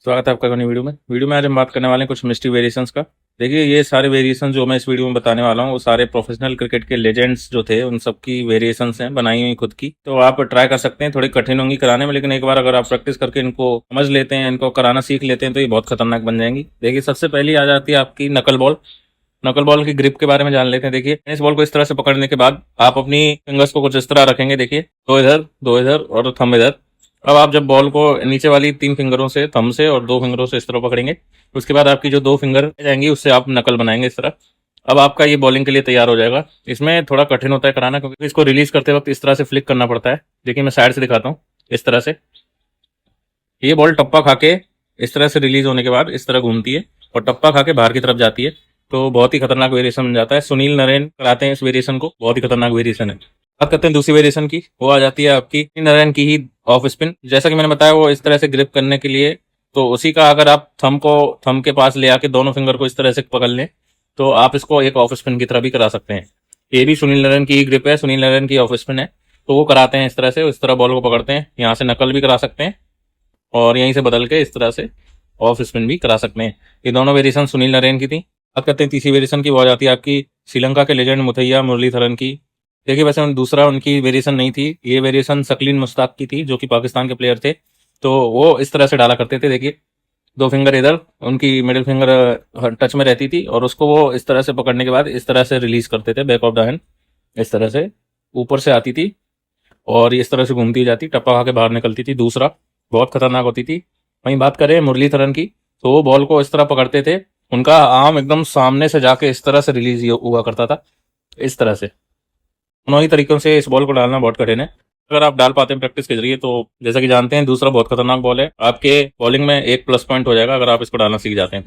स्वागत है आपका नई वीडियो में आज हम बात करने वाले हैं कुछ मिस्ट्री वेरिएशंस का। देखिए ये सारे वेरिएशन जो मैं इस वीडियो में बताने वाला हूँ वो सारे प्रोफेशनल क्रिकेट के लेजेंड्स जो थे उन सब की वेरिएशंस हैं, बनाई हुई खुद की। तो आप ट्राई कर सकते हैं, थोड़ी कठिन होंगी कराने में, लेकिन एक बार अगर आप प्रैक्टिस करके इनको समझ लेते हैं, इनको कराना सीख लेते हैं तो ये बहुत खतरनाक बन जाएंगी। देखिए सबसे पहली आ जाती है आपकी नकल बॉल। नकल बॉल की ग्रिप के बारे में जान लेते हैं। देखिए इस बॉल को इस तरह से पकड़ने के बाद आप अपनी फिंगर्स को कुछ इस तरह रखेंगे। देखिए दो इधर और थंब इधर। अब आप जब बॉल को नीचे वाली 3 फिंगरों से, थंब से और 2 फिंगरों से इस तरह पकड़ेंगे, उसके बाद आपकी जो 2 फिंगर जाएंगी उससे आप नकल बनाएंगे इस तरह। अब आपका ये बॉलिंग के लिए तैयार हो जाएगा। इसमें थोड़ा कठिन होता है कराना क्योंकि इसको रिलीज करते वक्त इस तरह से फ्लिक करना पड़ता है। देखिए मैं साइड से दिखाता हूँ। इस तरह से ये बॉल टप्पा खा के इस तरह से रिलीज होने के बाद इस तरह घूमती है और टप्पा खा के बाहर की तरफ जाती है। तो बहुत ही खतरनाक वेरिएशन बन जाता है। सुनील नरेन कराते हैं इस वेरिएशन को, बहुत ही खतरनाक वेरिएशन है। बात करते हैं दूसरी वेरिएशन की, वो आ जाती है आपकी नरेन की ही ऑफ स्पिन। जैसा कि मैंने बताया वो इस तरह से ग्रिप करने के लिए, तो उसी का अगर आप थंब के पास ले आके दोनों फिंगर को इस तरह से पकड़ लें तो आप इसको एक ऑफ स्पिन की तरह भी करा सकते हैं। ये भी सुनील नरेन की ही ग्रिप है, सुनील नरेन की ऑफ स्पिन है। तो वो कराते हैं इस तरह से, इस तरह बॉल को पकड़ते हैं, यहाँ से नकल भी करा सकते हैं और यहीं से बदल के इस तरह से ऑफ स्पिन भी करा सकते हैं। ये दोनों वेरिएशन सुनील नरेन की थी। बात करते हैं तीसरी वेरिएशन की, वो आ जाती है आपकी श्रीलंका के लेजेंड मुथैया मुरलीधरन की। देखिए वैसे दूसरा उनकी वेरिएशन नहीं थी, ये वेरिएशन शकील मुश्ताक की थी जो कि पाकिस्तान के प्लेयर थे। तो वो इस तरह से डाला करते थे। देखिए 2 फिंगर इधर, उनकी मिडिल फिंगर टच में रहती थी और उसको वो इस तरह से पकड़ने के बाद इस तरह से रिलीज करते थे बैक ऑफ द हैंड। इस तरह से ऊपर से आती थी और इस तरह से घूमती जाती, टप्पा खा के बाहर निकलती थी। दूसरा बहुत खतरनाक होती थी। वहीं बात करें मुरलीधरन की, तो वो बॉल को इस तरह पकड़ते थे, उनका आर्म एकदम सामने से जाके इस तरह से रिलीज हुआ करता था, इस तरह से। दोनों ही तरीकों से इस बॉल को डालना बहुत कठिन है। अगर आप डाल पाते हैं प्रैक्टिस के जरिए तो जैसा कि जानते हैं दूसरा बहुत खतरनाक बॉल है, आपके बॉलिंग में एक प्लस पॉइंट हो जाएगा अगर आप इसको डालना सीख जाते हैं।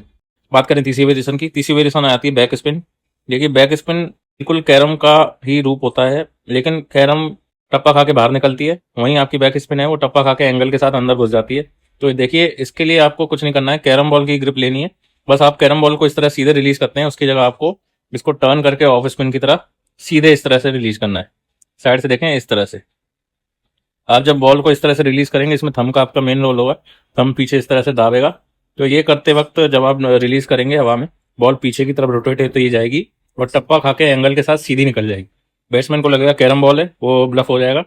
बात करें तीसरी वेरिएशन की, तीसरी वेरिएशन आती है बैक स्पिन। देखिए बैक स्पिन बिल्कुल कैरम का ही रूप होता है, लेकिन कैरम टप्पा खा के बाहर निकलती है, वहीं आपकी बैक स्पिन है वो टप्पा खा के एंगल के साथ अंदर घुस जाती है। तो देखिए इसके लिए आपको कुछ नहीं करना है, कैरम बॉल की ग्रिप लेनी है। बस आप कैरम बॉल को इस तरह सीधे रिलीज करते हैं, उसकी जगह आपको इसको टर्न करके ऑफ स्पिन की तरह सीधे इस तरह से रिलीज करना है। साइड से देखें, इस तरह से आप जब बॉल को इस तरह से रिलीज करेंगे, इसमें थंब का आपका मेन रोल होगा। थंब पीछे इस तरह से दाबेगा, तो ये करते वक्त जब आप रिलीज करेंगे हवा में, बॉल पीछे की तरफ रोटेट होती जाएगी और टप्पा खा के एंगल के साथ सीधी निकल जाएगी। बैट्समैन को लगेगा कैरम बॉल है, वो ब्लफ हो जाएगा।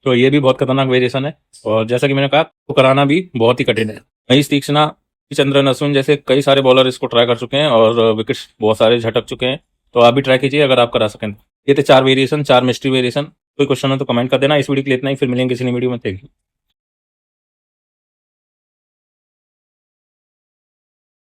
तो ये भी बहुत खतरनाक वेरिएशन है और जैसा कि मैंने कहा तो कराना भी बहुत ही कठिन है। महेश तीक्ष्णा, चंद्रन अश्विन जैसे कई सारे बॉलर इसको ट्राई कर चुके हैं और विकेट्स बहुत सारे झटक चुके हैं। तो आप भी ट्राई कीजिए अगर आप करा सकें। ये थे 4 वेरिएशन, 4 मिस्ट्री वेरिएशन। कोई क्वेश्चन हो तो कमेंट कर देना। इस वीडियो के लिए इतना ही, फिर मिलेंगे किसी नई वीडियो में। Thank you.